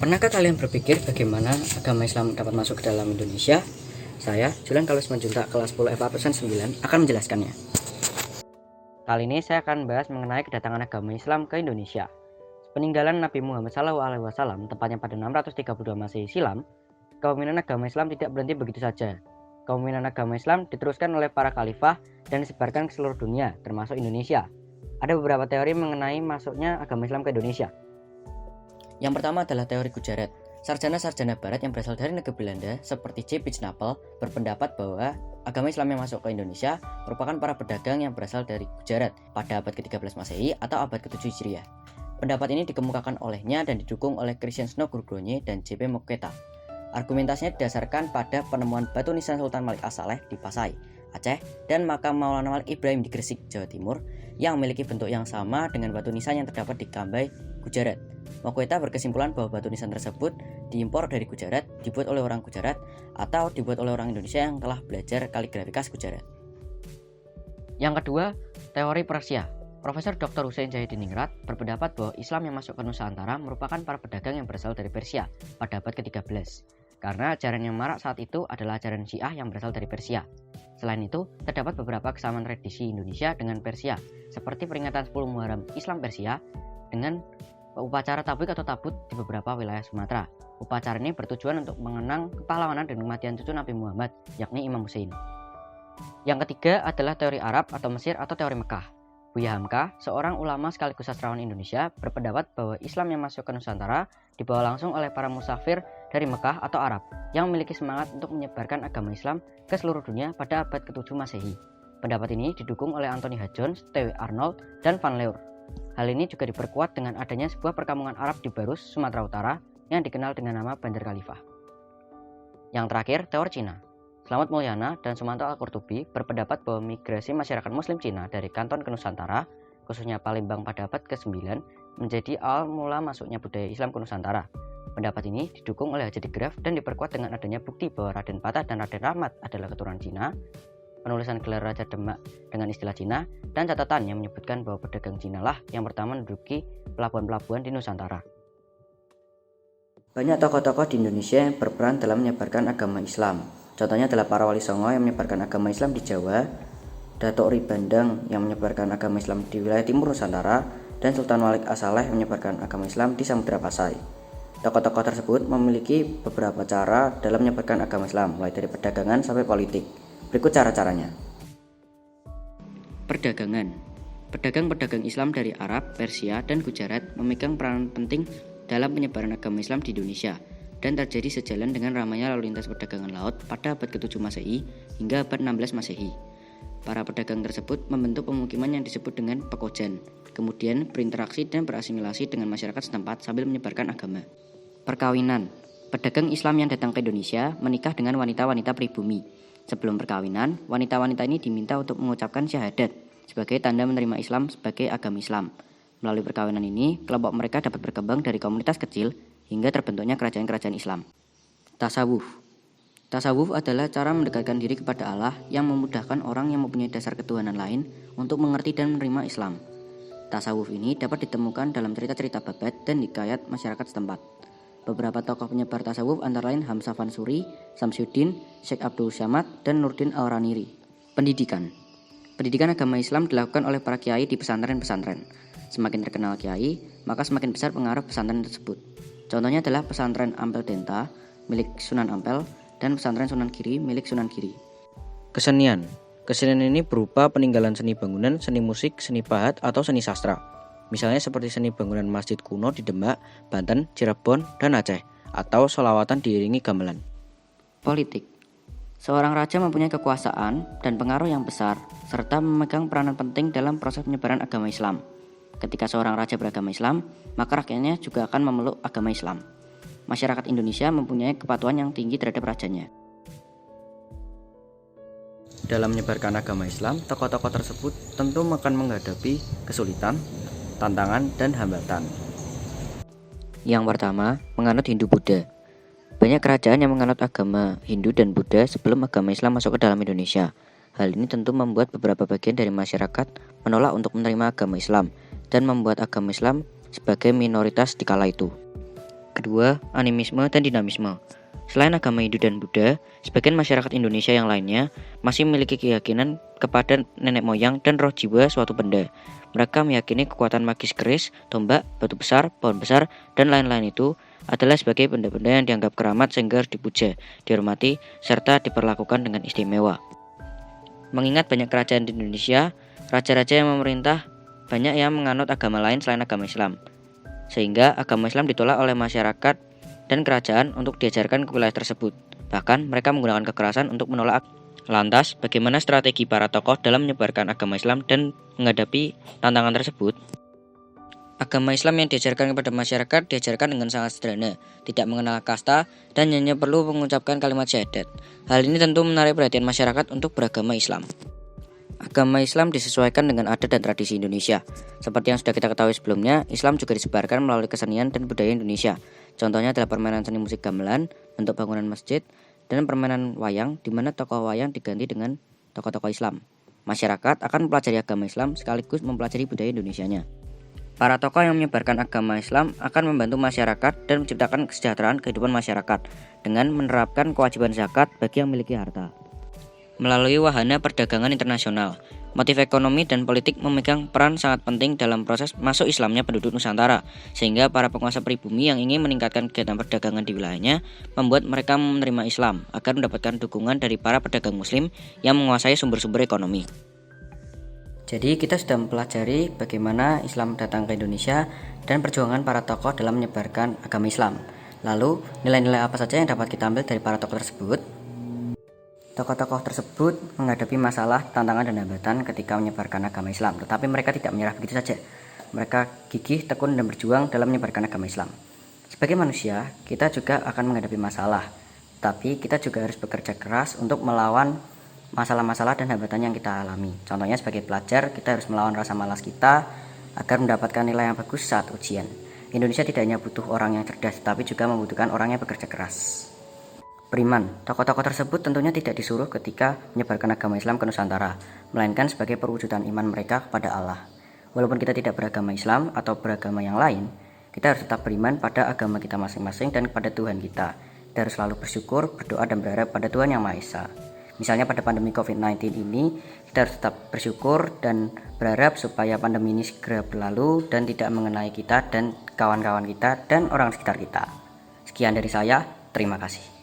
Pernahkah kalian berpikir bagaimana agama Islam dapat masuk ke dalam Indonesia? Saya, Julian Carlos Manjuntak, kelas 10 FA persen 9, akan menjelaskannya. Kali ini saya akan bahas mengenai kedatangan agama Islam ke Indonesia. Peninggalan Nabi Muhammad SAW, tepatnya pada 632 Masehi silam, kepemimpinan agama Islam tidak berhenti begitu saja. Kepemimpinan agama Islam diteruskan oleh para khalifah dan disebarkan ke seluruh dunia, termasuk Indonesia. Ada beberapa teori mengenai masuknya agama Islam ke Indonesia. Yang pertama adalah teori Gujarat. Sarjana-sarjana barat yang berasal dari negeri Belanda seperti J. Pitznapel berpendapat bahwa agama Islam yang masuk ke Indonesia merupakan para pedagang yang berasal dari Gujarat pada abad ke-13 Masehi atau abad ke-7 Hijriah. Pendapat ini dikemukakan olehnya dan didukung oleh Krishnasno Gurudonye dan J.P. Mokketa. Argumentasinya didasarkan pada penemuan batu nisan Sultan Malik As-Saleh di Pasai, Aceh, dan makam Maulana Malik Ibrahim di Gresik, Jawa Timur yang memiliki bentuk yang sama dengan batu nisan yang terdapat di Cambay, Gujarat. Mokketa berkesimpulan bahwa batu nisan tersebut diimpor dari Gujarat, dibuat oleh orang Gujarat, atau dibuat oleh orang Indonesia yang telah belajar kaligrafi khas Gujarat. Yang kedua, teori Persia. Profesor Dr. Hussein Zahidiningrat berpendapat bahwa Islam yang masuk ke Nusantara merupakan para pedagang yang berasal dari Persia pada abad ke-13. Karena ajaran yang marak saat itu adalah ajaran Syiah yang berasal dari Persia. Selain itu, terdapat beberapa kesamaan tradisi Indonesia dengan Persia, seperti peringatan 10 Muharram Islam Persia dengan upacara tablik atau tabut di beberapa wilayah Sumatera. Upacara ini bertujuan untuk mengenang kepahlawanan dan kematian cucu Nabi Muhammad, yakni Imam Hussein. Yang ketiga adalah teori Arab atau Mesir atau teori Mekah. Buya Hamka, seorang ulama sekaligus sastrawan Indonesia, berpendapat bahwa Islam yang masuk ke Nusantara dibawa langsung oleh para musafir dari Mekah atau Arab yang memiliki semangat untuk menyebarkan agama Islam ke seluruh dunia pada abad ke-7 Masehi. Pendapat ini didukung oleh Anthony H. Jones, T.W. Arnold, dan Van Leur. Hal ini juga diperkuat dengan adanya sebuah perkampungan Arab di Barus, Sumatera Utara yang dikenal dengan nama Bandar Khalifah. Yang terakhir, teori Cina. Slamet Mulyana dan Sumanto Al-Qurtubi berpendapat bahwa migrasi masyarakat Muslim Cina dari Kanton ke Nusantara, khususnya Palembang pada abad ke-9, menjadi awal mula masuknya budaya Islam ke Nusantara. Pendapat ini didukung oleh Haji de Graaf dan diperkuat dengan adanya bukti bahwa Raden Patah dan Raden Rahmat adalah keturunan Cina, penulisan gelar Raja Demak dengan istilah Cina, dan catatan yang menyebutkan bahwa pedagang Cina lah yang pertama menduduki pelabuhan-pelabuhan di Nusantara. Banyak tokoh-tokoh di Indonesia yang berperan dalam menyebarkan agama Islam. Contohnya adalah para wali songo yang menyebarkan agama Islam di Jawa, Datuk Ri Bandang yang menyebarkan agama Islam di wilayah timur Nusantara, dan Sultan Malik As-Saleh yang menyebarkan agama Islam di Samudra Pasai. Tokoh-tokoh tersebut memiliki beberapa cara dalam menyebarkan agama Islam, mulai dari perdagangan sampai politik. Berikut cara-caranya. Perdagangan. Pedagang-pedagang Islam dari Arab, Persia, dan Gujarat memegang peranan penting dalam penyebaran agama Islam di Indonesia dan terjadi sejalan dengan ramainya lalu lintas perdagangan laut pada abad ke-7 Masehi hingga abad 16 Masehi. Para pedagang tersebut membentuk pemukiman yang disebut dengan pekojan, kemudian berinteraksi dan berasimilasi dengan masyarakat setempat sambil menyebarkan agama. Perkawinan. Pedagang Islam yang datang ke Indonesia menikah dengan wanita-wanita pribumi. Sebelum perkawinan, wanita-wanita ini diminta untuk mengucapkan syahadat sebagai tanda menerima Islam sebagai agama Islam. Melalui perkawinan ini, kelompok mereka dapat berkembang dari komunitas kecil hingga terbentuknya kerajaan-kerajaan Islam. Tasawuf. Tasawuf adalah cara mendekatkan diri kepada Allah yang memudahkan orang yang mempunyai dasar ketuhanan lain untuk mengerti dan menerima Islam. Tasawuf ini dapat ditemukan dalam cerita-cerita babat dan hikayat masyarakat setempat. Beberapa tokoh penyebar tasawuf antara lain Hamzah Fansuri, Samsyuddin, Syekh Abdul Syamad, dan Nurdin Al-Raniri. Pendidikan. Pendidikan agama Islam dilakukan oleh para kiai di pesantren-pesantren. Semakin terkenal kiai, maka semakin besar pengaruh pesantren tersebut. Contohnya adalah pesantren Ampel Denta milik Sunan Ampel dan pesantren Sunan Giri milik Sunan Giri. Kesenian. Kesenian ini berupa peninggalan seni bangunan, seni musik, seni pahat, atau seni sastra. Misalnya seperti seni bangunan masjid kuno di Demak, Banten, Cirebon, dan Aceh, atau sholawatan diiringi gamelan. Politik. Seorang raja mempunyai kekuasaan dan pengaruh yang besar, serta memegang peranan penting dalam proses penyebaran agama Islam. Ketika seorang raja beragama Islam, maka rakyatnya juga akan memeluk agama Islam. Masyarakat Indonesia mempunyai kepatuhan yang tinggi terhadap rajanya. Dalam menyebarkan agama Islam, tokoh-tokoh tersebut tentu akan menghadapi kesulitan, tantangan, dan hambatan. Yang pertama, menganut Hindu-Buddha. Banyak kerajaan yang menganut agama Hindu dan Buddha sebelum agama Islam masuk ke dalam Indonesia. Hal ini tentu membuat beberapa bagian dari masyarakat menolak untuk menerima agama Islam dan membuat agama Islam sebagai minoritas di kala itu. kedua, animisme dan dinamisme. Selain agama Hindu dan Buddha, sebagian masyarakat Indonesia yang lainnya masih memiliki keyakinan kepada nenek moyang dan roh jiwa suatu benda. Mereka meyakini kekuatan magis keris, tombak, batu besar, pohon besar, dan lain-lain itu adalah sebagai benda-benda yang dianggap keramat sehingga harus dipuja, dihormati, serta diperlakukan dengan istimewa. Mengingat banyak kerajaan di Indonesia, raja-raja yang memerintah banyak yang menganut agama lain selain agama Islam, sehingga agama Islam ditolak oleh masyarakat dan kerajaan untuk diajarkan ke wilayah tersebut. Bahkan mereka menggunakan kekerasan untuk menolak. Lantas, bagaimana strategi para tokoh dalam menyebarkan agama Islam dan menghadapi tantangan tersebut? Agama Islam yang diajarkan kepada masyarakat diajarkan dengan sangat sederhana, tidak mengenal kasta, dan hanya perlu mengucapkan kalimat syahadat. Hal ini tentu menarik perhatian masyarakat untuk beragama Islam. Agama Islam disesuaikan dengan adat dan tradisi Indonesia. Seperti yang sudah kita ketahui sebelumnya, Islam juga disebarkan melalui kesenian dan budaya Indonesia. Contohnya adalah permainan seni musik gamelan, bentuk bangunan masjid, dan permainan wayang, di mana tokoh wayang diganti dengan tokoh-tokoh Islam. Masyarakat akan mempelajari agama Islam sekaligus mempelajari budaya Indonesianya. Para tokoh yang menyebarkan agama Islam akan membantu masyarakat dan menciptakan kesejahteraan kehidupan masyarakat dengan menerapkan kewajiban zakat bagi yang memiliki harta. Melalui wahana perdagangan internasional, motif ekonomi dan politik memegang peran sangat penting dalam proses masuk Islamnya penduduk Nusantara, sehingga para penguasa pribumi yang ingin meningkatkan kegiatan perdagangan di wilayahnya membuat mereka menerima Islam agar mendapatkan dukungan dari para pedagang Muslim yang menguasai sumber-sumber ekonomi. Jadi kita sudah mempelajari bagaimana Islam datang ke Indonesia dan perjuangan para tokoh dalam menyebarkan agama Islam. Lalu nilai-nilai apa saja yang dapat kita ambil dari para tokoh tersebut? Tokoh-tokoh tersebut menghadapi masalah, tantangan, dan hambatan ketika menyebarkan agama Islam, tetapi mereka tidak menyerah begitu saja. Mereka gigih, tekun, dan berjuang dalam menyebarkan agama Islam. Sebagai manusia, kita juga akan menghadapi masalah, tapi kita juga harus bekerja keras untuk melawan masalah-masalah dan hambatan yang kita alami. Contohnya sebagai pelajar, kita harus melawan rasa malas kita agar mendapatkan nilai yang bagus saat ujian. Indonesia tidak hanya butuh orang yang cerdas, tapi juga membutuhkan orang yang bekerja keras. Beriman, tokoh-tokoh tersebut tentunya tidak disuruh ketika menyebarkan agama Islam ke Nusantara, melainkan sebagai perwujudan iman mereka kepada Allah. Walaupun kita tidak beragama Islam atau beragama yang lain, kita harus tetap beriman pada agama kita masing-masing dan kepada Tuhan kita. Kita harus selalu bersyukur, berdoa, dan berharap pada Tuhan Yang Maha Esa. Misalnya pada pandemi COVID-19 ini, kita harus tetap bersyukur dan berharap supaya pandemi ini segera berlalu dan tidak mengenai kita dan kawan-kawan kita dan orang sekitar kita. Sekian dari saya, terima kasih.